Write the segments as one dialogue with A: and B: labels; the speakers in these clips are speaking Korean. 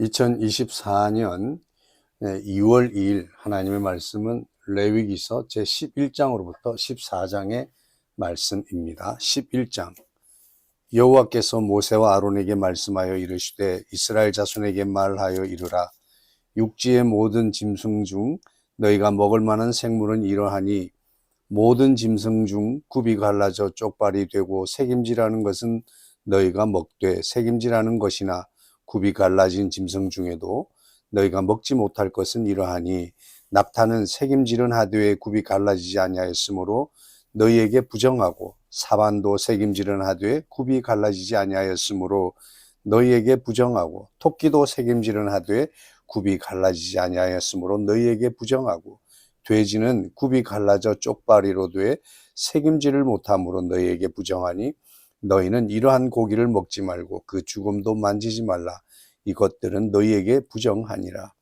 A: 2024년 2월 2일 하나님의 말씀은 레위기서 제11장으로부터 14장의 말씀입니다. 11장 여호와께서 모세와 아론에게 말씀하여 이르시되 이스라엘 자손에게 말하여 이르라. 육지의 모든 짐승 중 너희가 먹을 만한 생물은 이러하니 모든 짐승 중 굽이 갈라져 쪽발이 되고 새김질하는 것은 너희가 먹되 새김질하는 것이나 굽이 갈라진 짐승 중에도 너희가 먹지 못할 것은 이러하니 낙타는 새김질은 하되 굽이 갈라지지 아니하였으므로 너희에게 부정하고 사반도 새김질은 하되 굽이 갈라지지 아니하였으므로 너희에게 부정하고 토끼도 새김질은 하되 굽이 갈라지지 아니하였으므로 너희에게 부정하고 돼지는 굽이 갈라져 쪽발이로 돼 새김질을 못함으로 너희에게 부정하니 너희는 이러한 고기를 먹지 말고 그 죽음도 만지지 말라. 이것들은 너희에게 부정하니라.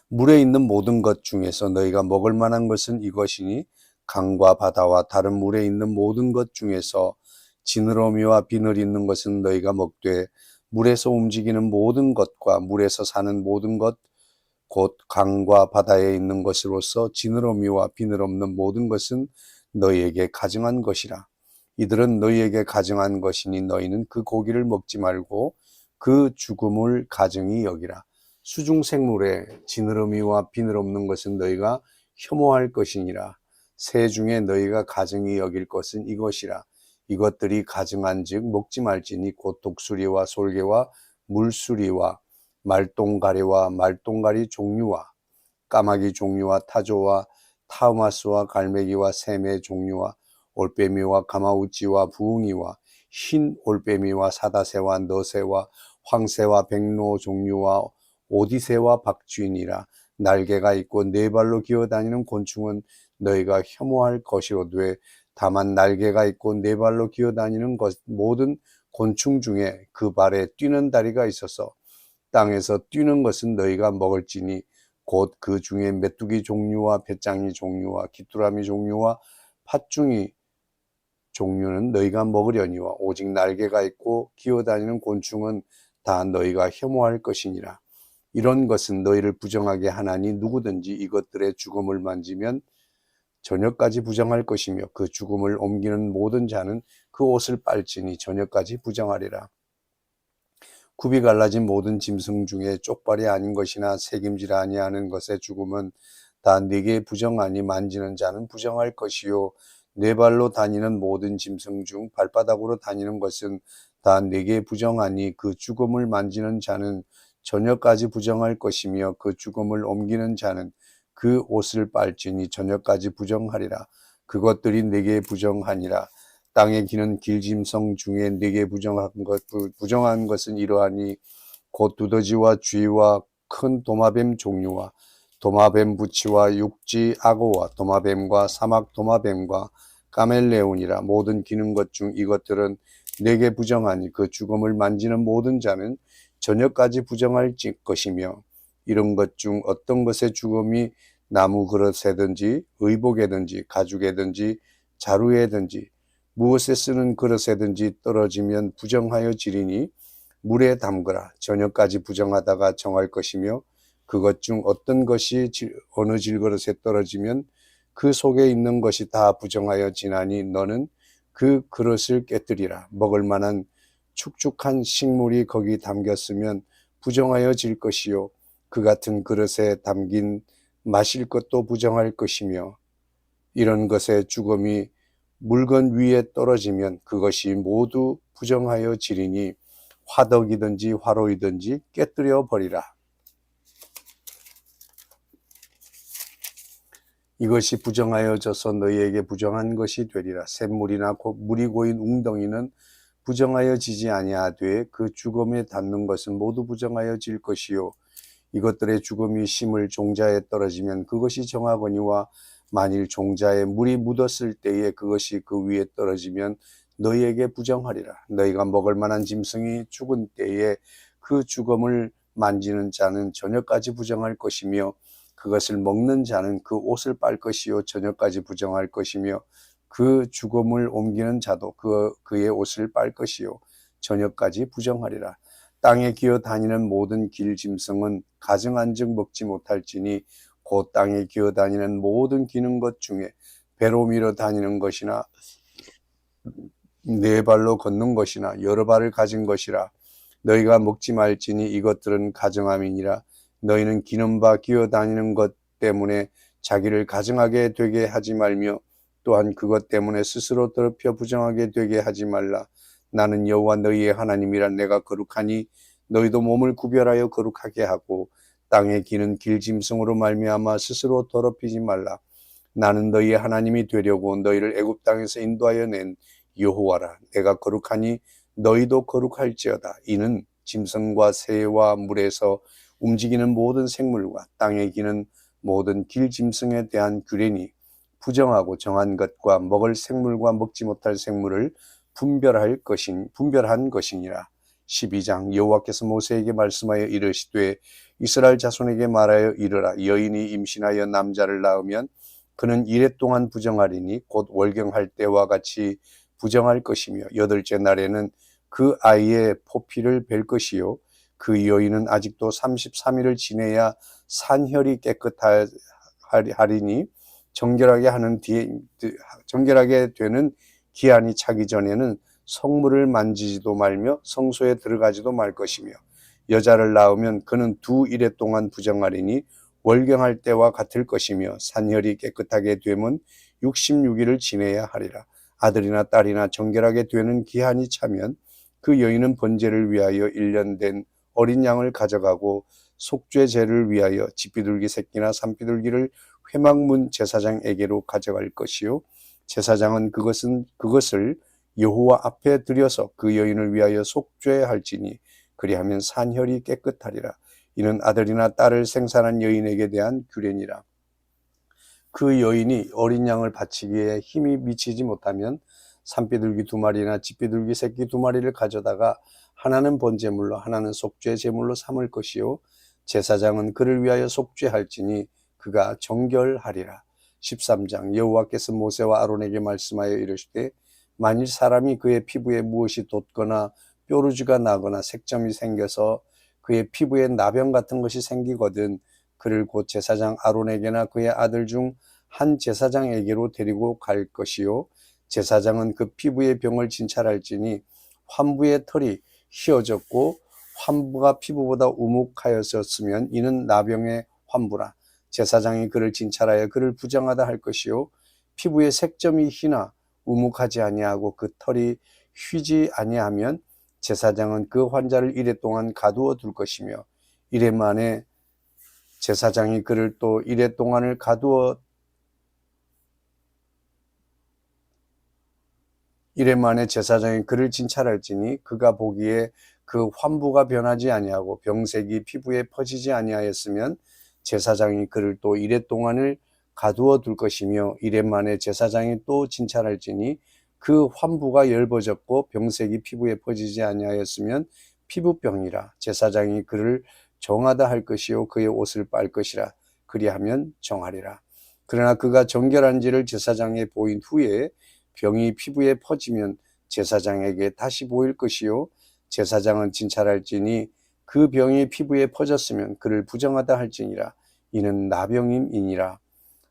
A: 물에 있는 모든 것 중에서 너희가 먹을 만한 것은 이것이니 강과 바다와 다른 물에 있는 모든 것 중에서 지느러미와 비늘 있는 것은 너희가 먹되 물에서 움직이는 모든 것과 물에서 사는 모든 것 곧 강과 바다에 있는 것으로서 지느러미와 비늘 없는 모든 것은 너희에게 가증한 것이라. 이들은 너희에게 가증한 것이니 너희는 그 고기를 먹지 말고 그 죽음을 가증히 여기라. 수중생물에 지느러미와 비늘 없는 것은 너희가 혐오할 것이니라. 새 중에 너희가 가증히 여길 것은 이것이라. 이것들이 가증한즉 먹지 말지니 곧 독수리와 솔개와 물수리와 말똥가리와 말똥가리 종류와 까마귀 종류와 타조와 타우마스와 갈매기와 샘의 종류와 올빼미와 가마우치와 부웅이와 흰 올빼미와 사다새와 너새와 황새와 백로 종류와 오디새와 박쥐니라. 날개가 있고 네 발로 기어다니는 곤충은 너희가 혐오할 것이로되 다만 날개가 있고 네 발로 기어다니는 모든 곤충 중에 그 발에 뛰는 다리가 있어서 땅에서 뛰는 것은 너희가 먹을지니 곧 그 중에 메뚜기 종류와 배짱이 종류와 귀뚜라미 종류와 팥중이 종류는 너희가 먹으려니와 오직 날개가 있고 기어다니는 곤충은 다 너희가 혐오할 것이니라. 이런 것은 너희를 부정하게 하나니 누구든지 이것들의 죽음을 만지면 저녁까지 부정할 것이며 그 죽음을 옮기는 모든 자는 그 옷을 빨지니 저녁까지 부정하리라. 굽이 갈라진 모든 짐승 중에 쪽발이 아닌 것이나 새김질 아니하는 것의 죽음은 다 네게 부정하니 만지는 자는 부정할 것이요 네 발로 다니는 모든 짐승 중 발바닥으로 다니는 것은 다 네게 부정하니 그 죽음을 만지는 자는 저녁까지 부정할 것이며 그 죽음을 옮기는 자는 그 옷을 빨지니 저녁까지 부정하리라. 그것들이 네게 부정하니라. 땅에 기는 길짐승 중에 네게 부정한 것은 이러하니 곧 두더지와 쥐와 큰 도마뱀 종류와 도마뱀 부치와 육지 악어와 도마뱀과 사막 도마뱀과 카멜레온이라. 모든 기는 것 중 이것들은 네게 부정하니 그 죽음을 만지는 모든 자는 저녁까지 부정할 것이며 이런 것 중 어떤 것의 죽음이 나무 그릇에든지 의복에든지 가죽에든지 자루에든지 무엇에 쓰는 그릇에든지 떨어지면 부정하여 지리니 물에 담그라. 저녁까지 부정하다가 정할 것이며 그것 중 어떤 것이 어느 질그릇에 떨어지면 그 속에 있는 것이 다 부정하여 지나니 너는 그 그릇을 깨뜨리라. 먹을 만한 축축한 식물이 거기 담겼으면 부정하여 질 것이요 그 같은 그릇에 담긴 마실 것도 부정할 것이며 이런 것의 죽음이 물건 위에 떨어지면 그것이 모두 부정하여 지리니 화덕이든지 화로이든지 깨뜨려 버리라. 이것이 부정하여 져서 너희에게 부정한 것이 되리라. 샘물이나 물이 고인 웅덩이는 부정하여 지지 아니하되 그 죽음에 닿는 것은 모두 부정하여 질 것이요 이것들의 죽음이 심을 종자에 떨어지면 그것이 정하거니와 만일 종자에 물이 묻었을 때에 그것이 그 위에 떨어지면 너희에게 부정하리라. 너희가 먹을 만한 짐승이 죽은 때에 그 죽음을 만지는 자는 저녁까지 부정할 것이며 그것을 먹는 자는 그 옷을 빨 것이요 저녁까지 부정할 것이며 그 죽음을 옮기는 자도 그의 옷을 빨 것이요 저녁까지 부정하리라. 땅에 기어 다니는 모든 길 짐승은 가증한즉 먹지 못할지니 곧 땅에 기어 다니는 모든 기는 것 중에 배로 밀어 다니는 것이나 네 발로 걷는 것이나 여러 발을 가진 것이라. 너희가 먹지 말지니 이것들은 가증함이니라. 너희는 기는 바 기어 다니는 것 때문에 자기를 가증하게 되게 하지 말며 또한 그것 때문에 스스로 더럽혀 부정하게 되게 하지 말라. 나는 여호와 너희의 하나님이라. 내가 거룩하니 너희도 몸을 구별하여 거룩하게 하고 땅에 기는 길짐승으로 말미암아 스스로 더럽히지 말라. 나는 너희의 하나님이 되려고 너희를 애굽 땅에서 인도하여 낸 여호와라. 내가 거룩하니 너희도 거룩할지어다. 이는 짐승과 새와 물에서 움직이는 모든 생물과 땅에 기는 모든 길짐승에 대한 규례니 부정하고 정한 것과 먹을 생물과 먹지 못할 생물을 분별한 것이니라. 12장 여호와께서 모세에게 말씀하여 이르시되 이스라엘 자손에게 말하여 이르라. 여인이 임신하여 남자를 낳으면 그는 이레 동안 부정하리니 곧 월경할 때와 같이 부정할 것이며 여덟째 날에는 그 아이의 포피를 벨 것이요 그 여인은 아직도 33일을 지내야 산혈이 깨끗하리니 정결하게 되는 기한이 차기 전에는 성물을 만지지도 말며 성소에 들어가지도 말 것이며 여자를 낳으면 그는 2일 동안 부정하리니 월경할 때와 같을 것이며 산혈이 깨끗하게 되면 66일을 지내야 하리라. 아들이나 딸이나 정결하게 되는 기한이 차면 그 여인은 번제를 위하여 1년 된 어린 양을 가져가고 속죄 제를 위하여 집비둘기 새끼나 산비둘기를 회막문 제사장에게로 가져갈 것이요 제사장은 그것을 여호와 앞에 들여서 그 여인을 위하여 속죄할지니 그리하면 산혈이 깨끗하리라. 이는 아들이나 딸을 생산한 여인에게 대한 규례니라. 그 여인이 어린 양을 바치기에 힘이 미치지 못하면 산비둘기 2마리나 집비둘기 새끼 2마리를 가져다가 하나는 번제물로 하나는 속죄 제물로 삼을 것이요 제사장은 그를 위하여 속죄할지니 그가 정결하리라. 13장 여호와께서 모세와 아론에게 말씀하여 이르시되 만일 사람이 그의 피부에 무엇이 돋거나 뾰루지가 나거나 색점이 생겨서 그의 피부에 나병 같은 것이 생기거든 그를 곧 제사장 아론에게나 그의 아들 중 한 제사장에게로 데리고 갈 것이요 제사장은 그 피부의 병을 진찰할지니 환부의 털이 휘어졌고 환부가 피부보다 우묵하였으면 이는 나병의 환부라. 제사장이 그를 진찰하여 그를 부정하다 할 것이요 피부에 색점이 희나 우묵하지 아니하고 그 털이 휘지 아니하면 제사장은 그 환자를 이레 동안 가두어 둘 것이며 이레 만에 제사장이 그를 또 이레 동안을 이레 만에 제사장이 그를 진찰할지니 그가 보기에 그 환부가 변하지 아니하고 병색이 피부에 퍼지지 아니하였으면 제사장이 그를 또 이레 동안을 가두어 둘 것이며 이레 만에 제사장이 또 진찰할지니 그 환부가 엷어졌고 병색이 피부에 퍼지지 아니하였으면 피부병이라. 제사장이 그를 정하다 할 것이요 그의 옷을 빨 것이라. 그리하면 정하리라. 그러나 그가 정결한지를 제사장에 보인 후에 병이 피부에 퍼지면 제사장에게 다시 보일 것이요 제사장은 진찰할지니 그 병이 피부에 퍼졌으면 그를 부정하다 할지니라. 이는 나병임이니라.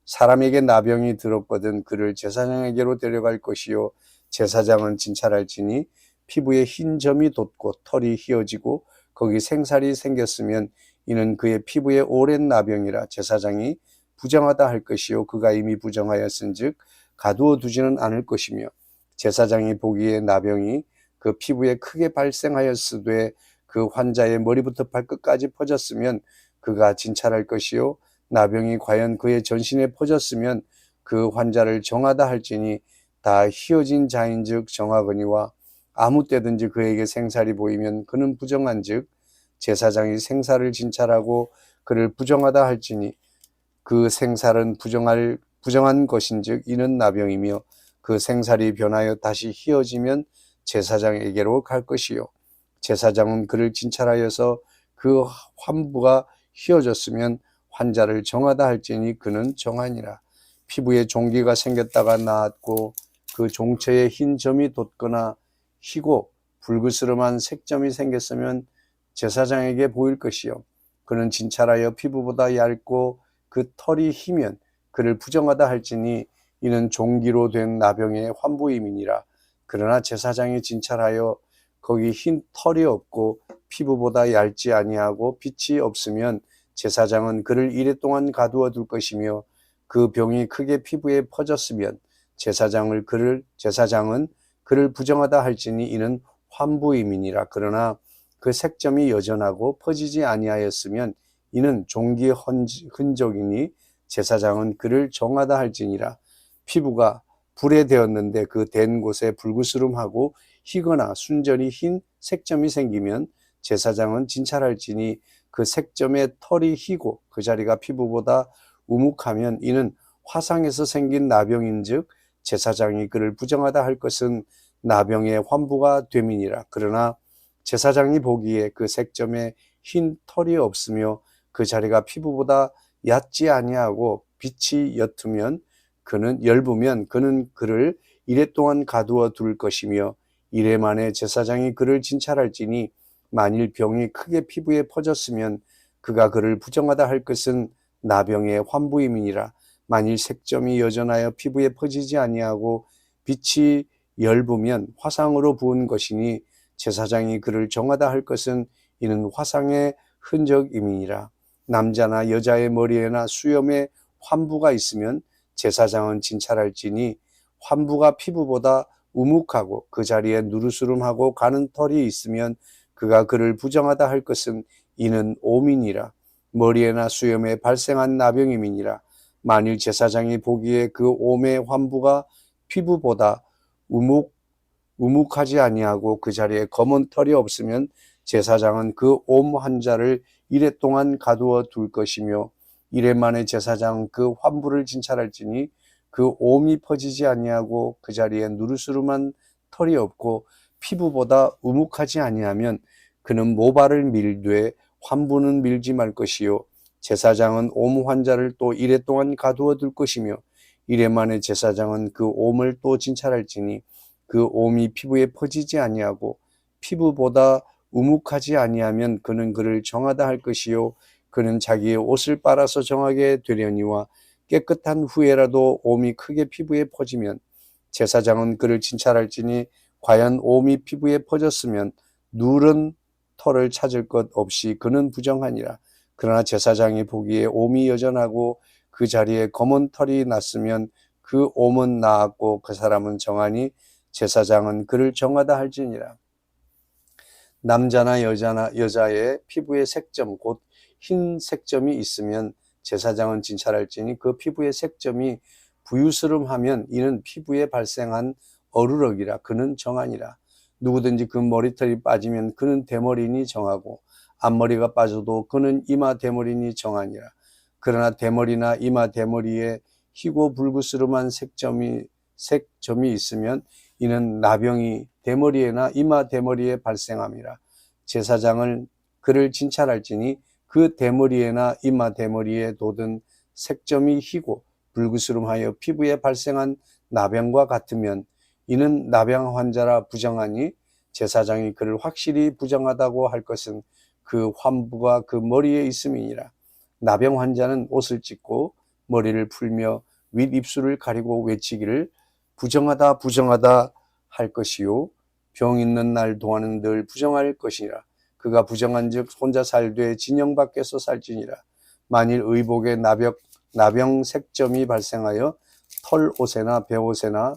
A: 사람에게 나병이 들었거든 그를 제사장에게로 데려갈 것이요 제사장은 진찰할지니 피부에 흰 점이 돋고 털이 휘어지고 거기 생살이 생겼으면 이는 그의 피부에 오랜 나병이라. 제사장이 부정하다 할 것이요 그가 이미 부정하였은즉 가두어 두지는 않을 것이며 제사장이 보기에 나병이 그 피부에 크게 발생하였으되 그 환자의 머리부터 발끝까지 퍼졌으면 그가 진찰할 것이요 나병이 과연 그의 전신에 퍼졌으면 그 환자를 정하다 할지니 다 휘어진 자인즉 정하거니와 아무 때든지 그에게 생살이 보이면 그는 부정한즉 제사장이 생살을 진찰하고 그를 부정하다 할지니 그 생살은 부정한 것인즉 이는 나병이며 그 생살이 변하여 다시 휘어지면 제사장에게로 갈 것이요 제사장은 그를 진찰하여서 그 환부가 휘어졌으면 환자를 정하다 할지니 그는 정하니라. 피부에 종기가 생겼다가 나았고 그 종체에 흰 점이 돋거나 희고 불그스름한 색점이 생겼으면 제사장에게 보일 것이요 그는 진찰하여 피부보다 얇고 그 털이 희면 그를 부정하다 할지니 이는 종기로 된 나병의 환부임이니라. 그러나 제사장이 진찰하여 거기 흰 털이 없고 피부보다 얇지 아니하고 빛이 없으면 제사장은 그를 이레 동안 가두어 둘 것이며 그 병이 크게 피부에 퍼졌으면 제사장은 그를 부정하다 할지니 이는 환부임이니라. 그러나 그 색점이 여전하고 퍼지지 아니하였으면 이는 종기의 흔적이니 제사장은 그를 정하다 할지니라. 피부가 불에 되었는데 그 댄 곳에 불구스름하고 희거나 순전히 흰 색점이 생기면 제사장은 진찰할지니 그 색점의 털이 희고 그 자리가 피부보다 우묵하면 이는 화상에서 생긴 나병인즉 제사장이 그를 부정하다 할 것은 나병의 환부가 됨이니라. 그러나 제사장이 보기에 그 색점에 흰 털이 없으며 그 자리가 피부보다 얕지 아니하고 빛이 옅으면 엷으면 그는 그를 이레 동안 가두어 둘 것이며 이레 만에 제사장이 그를 진찰할지니 만일 병이 크게 피부에 퍼졌으면 그가 그를 부정하다 할 것은 나병의 환부임이니라. 만일 색점이 여전하여 피부에 퍼지지 아니하고 빛이 엷으면 화상으로 부은 것이니 제사장이 그를 정하다 할 것은 이는 화상의 흔적임이니라. 남자나 여자의 머리에나 수염에 환부가 있으면 제사장은 진찰할지니 환부가 피부보다 우묵하고 그 자리에 누르스름하고 가는 털이 있으면 그가 그를 부정하다 할 것은 이는 오민이라. 머리에나 수염에 발생한 나병임이니라. 만일 제사장이 보기에 그 옴의 환부가 피부보다 우묵하지 아니하고 그 자리에 검은 털이 없으면 제사장은 그 옴 환자를 이레 동안 가두어 둘 것이며 이레 만에 제사장은 그 환부를 진찰할지니 그 옴이 퍼지지 아니하고 그 자리에 누르스름한 털이 없고 피부보다 우묵하지 아니하면 그는 모발을 밀되 환부는 밀지 말 것이요 제사장은 옴 환자를 또 이레 동안 가두어 둘 것이며 이레 만에 제사장은 그 옴을 또 진찰할지니 그 옴이 피부에 퍼지지 아니하고 피부보다 우묵하지 아니하면 그는 그를 정하다 할 것이요 그는 자기의 옷을 빨아서 정하게 되려니와 깨끗한 후에라도 옴이 크게 피부에 퍼지면 제사장은 그를 진찰할지니 과연 옴이 피부에 퍼졌으면 누른 털을 찾을 것 없이 그는 부정하니라. 그러나 제사장이 보기에 옴이 여전하고 그 자리에 검은 털이 났으면 그 옴은 나았고 그 사람은 정하니 제사장은 그를 정하다 할지니라. 남자나 여자의 피부에 색점 곧 흰 색점이 있으면 제사장은 진찰할지니 그 피부의 색점이 부유스름하면 이는 피부에 발생한 어루럭이라. 그는 정하니라. 누구든지 그 머리털이 빠지면 그는 대머리니 정하고 앞머리가 빠져도 그는 이마 대머리니 정하니라. 그러나 대머리나 이마 대머리에 희고 불구스름한 색점이 있으면 이는 나병이 대머리에나 이마 대머리에 발생함이라. 제사장을 그를 진찰할지니 그 대머리에나 이마 대머리에 돋은 색점이 희고 불구스름하여 피부에 발생한 나병과 같으면 이는 나병 환자라 부정하니 제사장이 그를 확실히 부정하다고 할 것은 그 환부가 그 머리에 있음이니라. 나병 환자는 옷을 찢고 머리를 풀며 윗입술을 가리고 외치기를 부정하다 부정하다 할 것이요 병 있는 날 동안은 늘 부정할 것이니라. 그가 부정한즉 혼자 살되 진영 밖에서 살지니라. 만일 의복에 나병 색점이 발생하여 털 옷에나 배옷에나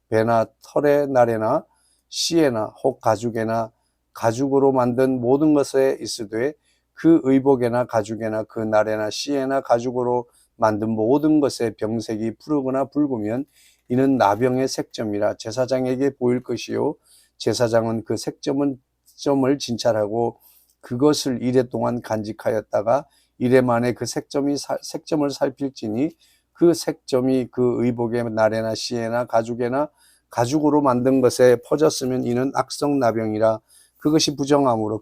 A: 배나 털의 날에나 씨에나 혹 가죽에나 가죽으로 만든 모든 것에 있으되 그 의복에나 가죽에나 그 날에나 씨에나 가죽으로 만든 모든 것의 병색이 푸르거나 붉으면 이는 나병의 색점이라 제사장에게 보일 것이요 제사장은 그 색점을 진찰하고 그것을 이레 동안 간직하였다가 이레 만에 그 색점을 살필지니 그 색점이 그 의복의 날에나 씨에나 가죽에나 가죽으로 만든 것에 퍼졌으면 이는 악성 나병이라. 그것이 부정함으로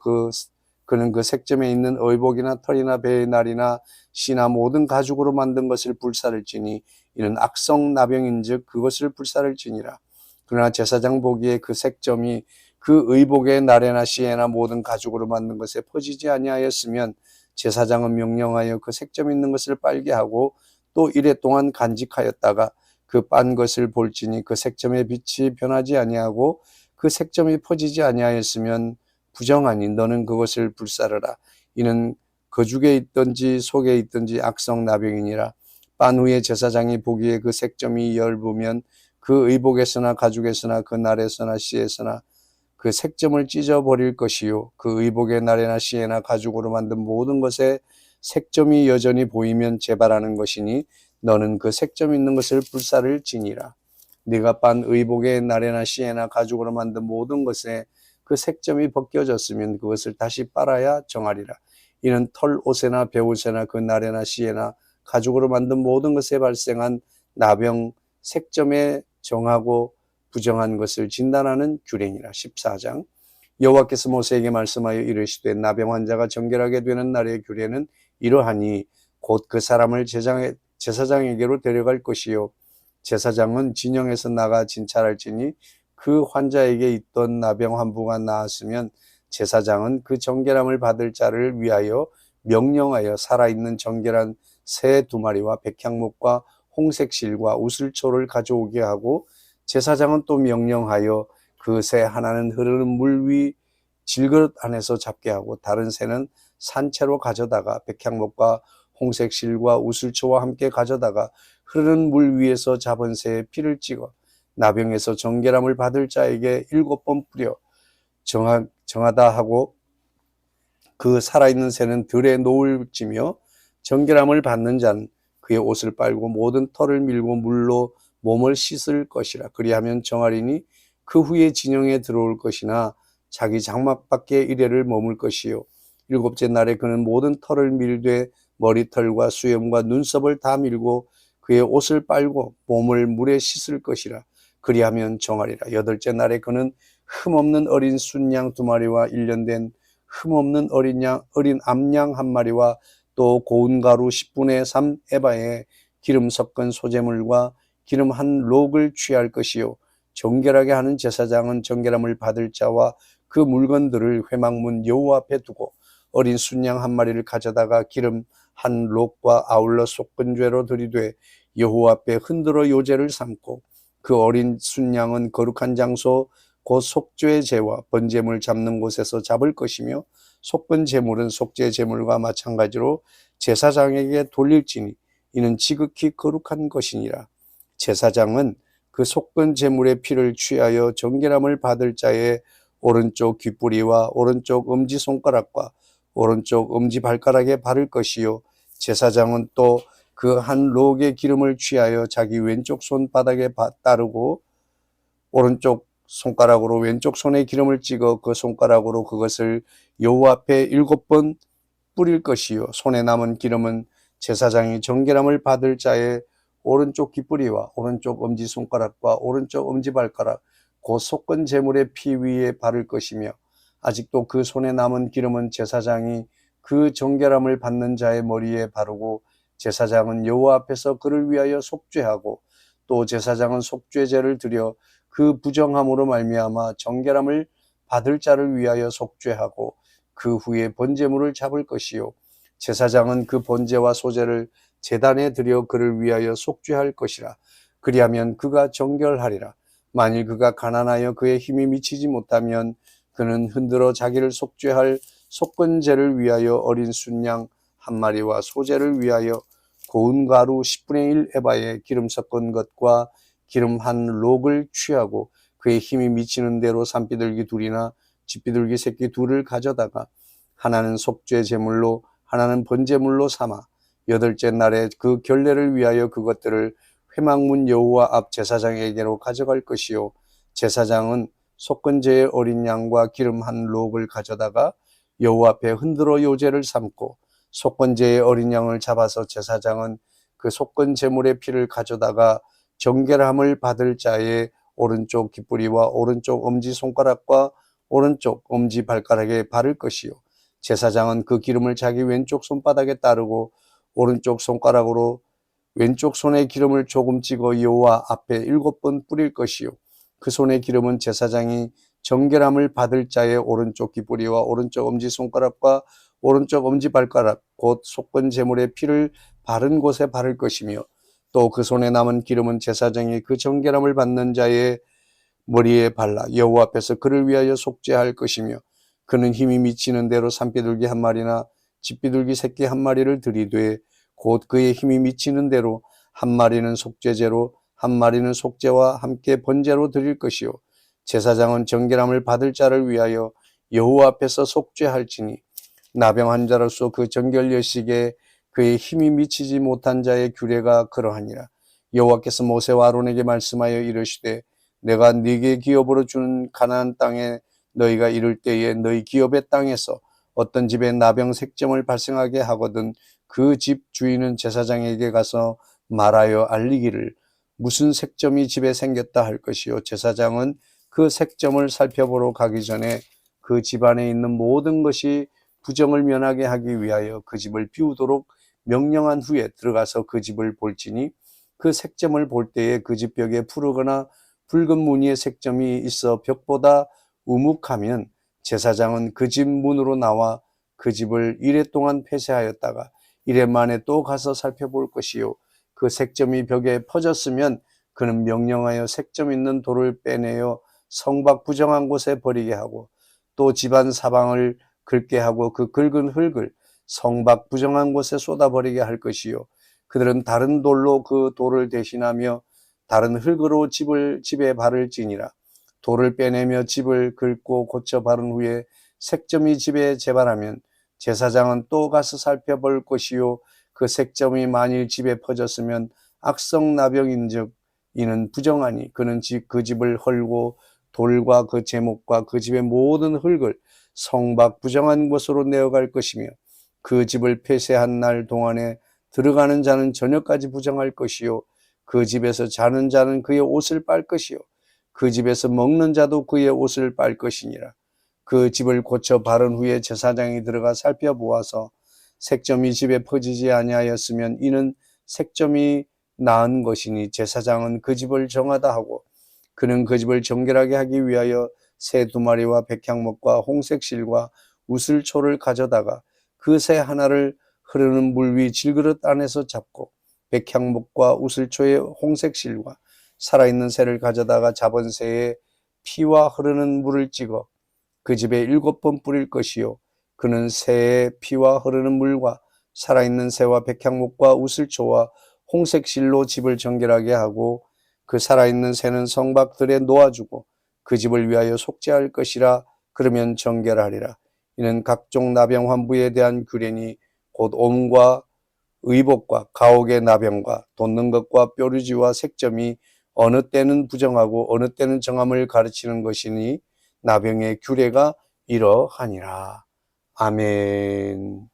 A: 그는 그 색점에 있는 의복이나 털이나 배의 날이나 씨나 모든 가죽으로 만든 것을 불사를지니 이는 악성 나병인즉 그것을 불사를지니라. 그러나 제사장 보기에 그 색점이 그 의복의 나래나 시에나 모든 가죽으로 만든 것에 퍼지지 아니하였으면 제사장은 명령하여 그 색점 있는 것을 빨게 하고 또 이레 동안 간직하였다가 그 빤 것을 볼지니 그 색점의 빛이 변하지 아니하고 그 색점이 퍼지지 아니하였으면 부정하니 너는 그것을 불사르라. 이는 거죽에 있든지 속에 있든지 악성 나병이니라. 빤 후에 제사장이 보기에 그 색점이 엷으면 그 의복에서나 가죽에서나 그 날에서나 씨에서나 그 색점을 찢어버릴 것이요 그 의복의 날에나 씨에나 가죽으로 만든 모든 것에 색점이 여전히 보이면 재발하는 것이니 너는 그 색점 있는 것을 불사를지니라. 네가 빤 의복의 날에나 씨에나 가죽으로 만든 모든 것에 그 색점이 벗겨졌으면 그것을 다시 빨아야 정하리라. 이는 털 옷에나 배옷에나 그 날에나 씨에나 가죽으로 만든 모든 것에 발생한 나병 색점에 정하고 부정한 것을 진단하는 규례니라. 14장. 여호와께서 모세에게 말씀하여 이르시되 나병 환자가 정결하게 되는 날의 규례는 이러하니 곧 그 사람을 제사장에게로 데려갈 것이요 제사장은 진영에서 나가 진찰할지니 그 환자에게 있던 나병 한 부가 나았으면 제사장은 그 정결함을 받을 자를 위하여 명령하여 살아있는 정결한 새 2마리와 백향목과 홍색 실과 우슬초를 가져오게 하고 제사장은 또 명령하여 그 새 하나는 흐르는 물 위 질그릇 안에서 잡게 하고 다른 새는 산채로 가져다가 백향목과 홍색 실과 우슬초와 함께 가져다가 흐르는 물 위에서 잡은 새의 피를 찍어 나병에서 정결함을 받을 자에게 7번 뿌려 정하다 하고 그 살아있는 새는 들에 노을 찌며 정결함을 받는 자는 그의 옷을 빨고 모든 털을 밀고 물로 몸을 씻을 것이라. 그리하면 정하리니 그 후에 진영에 들어올 것이나 자기 장막 밖에 이래를 머물 것이요 7째 날에 그는 모든 털을 밀되 머리털과 수염과 눈썹을 다 밀고 그의 옷을 빨고 몸을 물에 씻을 것이라. 그리하면 정하리라. 8째 날에 그는 흠없는 어린 순양 2마리와 1년 된 흠없는 어린 암양 1마리와 또 고운 가루 10분의 3 에바에 기름 섞은 소재물과 기름 한 록을 취할 것이요 정결하게 하는 제사장은 정결함을 받을 자와 그 물건들을 회막문 여호와 앞에 두고 어린 순양 1마리를 가져다가 기름 한 록과 아울러 섞은 죄로 들이되 여호와 앞에 흔들어 요제를 삼고 그 어린 순양은 거룩한 장소 곧 속죄의 제와 번제물 잡는 곳에서 잡을 것이며 속건 제물은 속죄 제물과 마찬가지로 제사장에게 돌릴지니 이는 지극히 거룩한 것이니라. 제사장은 그 속건 제물의 피를 취하여 정결함을 받을 자의 오른쪽 귓뿌리와 오른쪽 엄지손가락과 오른쪽 엄지발가락에 바를 것이요 제사장은 또 그 한 록의 기름을 취하여 자기 왼쪽 손바닥에 따르고 오른쪽 손가락으로 왼쪽 손에 기름을 찍어 그 손가락으로 그것을 여호와 앞에 7번 뿌릴 것이요 손에 남은 기름은 제사장이 정결함을 받을 자의 오른쪽 귓뿌리와 오른쪽 엄지손가락과 오른쪽 엄지발가락 곧 속건 제물의 피 위에 바를 것이며 아직도 그 손에 남은 기름은 제사장이 그 정결함을 받는 자의 머리에 바르고 제사장은 여호와 앞에서 그를 위하여 속죄하고 또 제사장은 속죄제를 드려 그 부정함으로 말미암아 정결함을 받을 자를 위하여 속죄하고 그 후에 번제물을 잡을 것이요 제사장은 그 번제와 소제를 제단에 드려 그를 위하여 속죄할 것이라. 그리하면 그가 정결하리라. 만일 그가 가난하여 그의 힘이 미치지 못하면 그는 흔들어 자기를 속죄할 속건제를 위하여 어린 순양 1마리와 소제를 위하여 고운 가루 10분의 1 에바에 기름 섞은 것과 기름 한 록을 취하고 그의 힘이 미치는 대로 산비둘기 2이나 쥐비둘기 새끼 2를 가져다가 하나는 속죄 제물로 하나는 번제물로 삼아 8째 날에 그 결례를 위하여 그것들을 회막문 여호와 앞 제사장에게로 가져갈 것이요 제사장은 속건제의 어린 양과 기름 한 록을 가져다가 여호와 앞에 흔들어 요제를 삼고 속건제의 어린 양을 잡아서 제사장은 그 속건 제물의 피를 가져다가 정결함을 받을 자의 오른쪽 귓뿌리와 오른쪽 엄지손가락과 오른쪽 엄지발가락에 바를 것이요 제사장은 그 기름을 자기 왼쪽 손바닥에 따르고 오른쪽 손가락으로 왼쪽 손에 기름을 조금 찍어 여호와 앞에 7번 뿌릴 것이요 그 손의 기름은 제사장이 정결함을 받을 자의 오른쪽 귀뿌리와 오른쪽 엄지손가락과 오른쪽 엄지발가락 곧 속건 제물의 피를 바른 곳에 바를 것이며 또 그 손에 남은 기름은 제사장이 그 정결함을 받는 자의 머리에 발라 여호와 앞에서 그를 위하여 속죄할 것이며 그는 힘이 미치는 대로 산비둘기 한 마리나 집비둘기 새끼 한 마리를 들이되 곧 그의 힘이 미치는 대로 한 마리는 속죄제로 한 마리는 속죄와 함께 번제로 드릴 것이요 제사장은 정결함을 받을 자를 위하여 여호와 앞에서 속죄할지니 나병 환자로서 그 정결 여식에 그의 힘이 미치지 못한 자의 규례가 그러하니라. 여호와께서 모세와 아론에게 말씀하여 이르시되 내가 네게 기업으로 주는 가나안 땅에 너희가 이를 때에 너희 기업의 땅에서 어떤 집에 나병 색점을 발생하게 하거든 그 집 주인은 제사장에게 가서 말하여 알리기를 무슨 색점이 집에 생겼다 할 것이요 제사장은 그 색점을 살펴보러 가기 전에 그 집안에 있는 모든 것이 부정을 면하게 하기 위하여 그 집을 비우도록 명령한 후에 들어가서 그 집을 볼지니 그 색점을 볼 때에 그 집 벽에 푸르거나 붉은 무늬의 색점이 있어 벽보다 우묵하면 제사장은 그 집 문으로 나와 그 집을 이레 동안 폐쇄하였다가 이레 만에 또 가서 살펴볼 것이요 그 색점이 벽에 퍼졌으면 그는 명령하여 색점 있는 돌을 빼내어 성밖 부정한 곳에 버리게 하고 또 집안 사방을 긁게 하고 그 긁은 흙을 성밖 부정한 곳에 쏟아버리게 할 것이요 그들은 다른 돌로 그 돌을 대신하며 다른 흙으로 집에 바를지니라. 돌을 빼내며 집을 긁고 고쳐 바른 후에 색점이 집에 재발하면 제사장은 또 가서 살펴볼 것이요 그 색점이 만일 집에 퍼졌으면 악성나병인즉 이는 부정하니 그는 그 집을 헐고 돌과 그 제목과 그 집의 모든 흙을 성밖 부정한 곳으로 내어갈 것이며 그 집을 폐쇄한 날 동안에 들어가는 자는 저녁까지 부정할 것이요 그 집에서 자는 자는 그의 옷을 빨 것이요 그 집에서 먹는 자도 그의 옷을 빨 것이니라. 그 집을 고쳐 바른 후에 제사장이 들어가 살펴보아서 색점이 집에 퍼지지 아니하였으면 이는 색점이 나은 것이니 제사장은 그 집을 정하다 하고 그는 그 집을 정결하게 하기 위하여 새 2마리와 백향목과 홍색실과 우슬초를 가져다가 그 새 하나를 흐르는 물 위 질그릇 안에서 잡고 백향목과 우슬초의 홍색실과 살아있는 새를 가져다가 잡은 새의 피와 흐르는 물을 찍어 그 집에 7번 뿌릴 것이요 그는 새의 피와 흐르는 물과 살아있는 새와 백향목과 우슬초와 홍색실로 집을 정결하게 하고 그 살아있는 새는 성박들에 놓아주고 그 집을 위하여 속죄할 것이라. 그러면 정결하리라. 이는 각종 나병 환부에 대한 규례니 곧 옴과 의복과 가옥의 나병과 돋는 것과 뾰루지와 색점이 어느 때는 부정하고 어느 때는 정함을 가르치는 것이니 나병의 규례가 이러하니라. 아멘.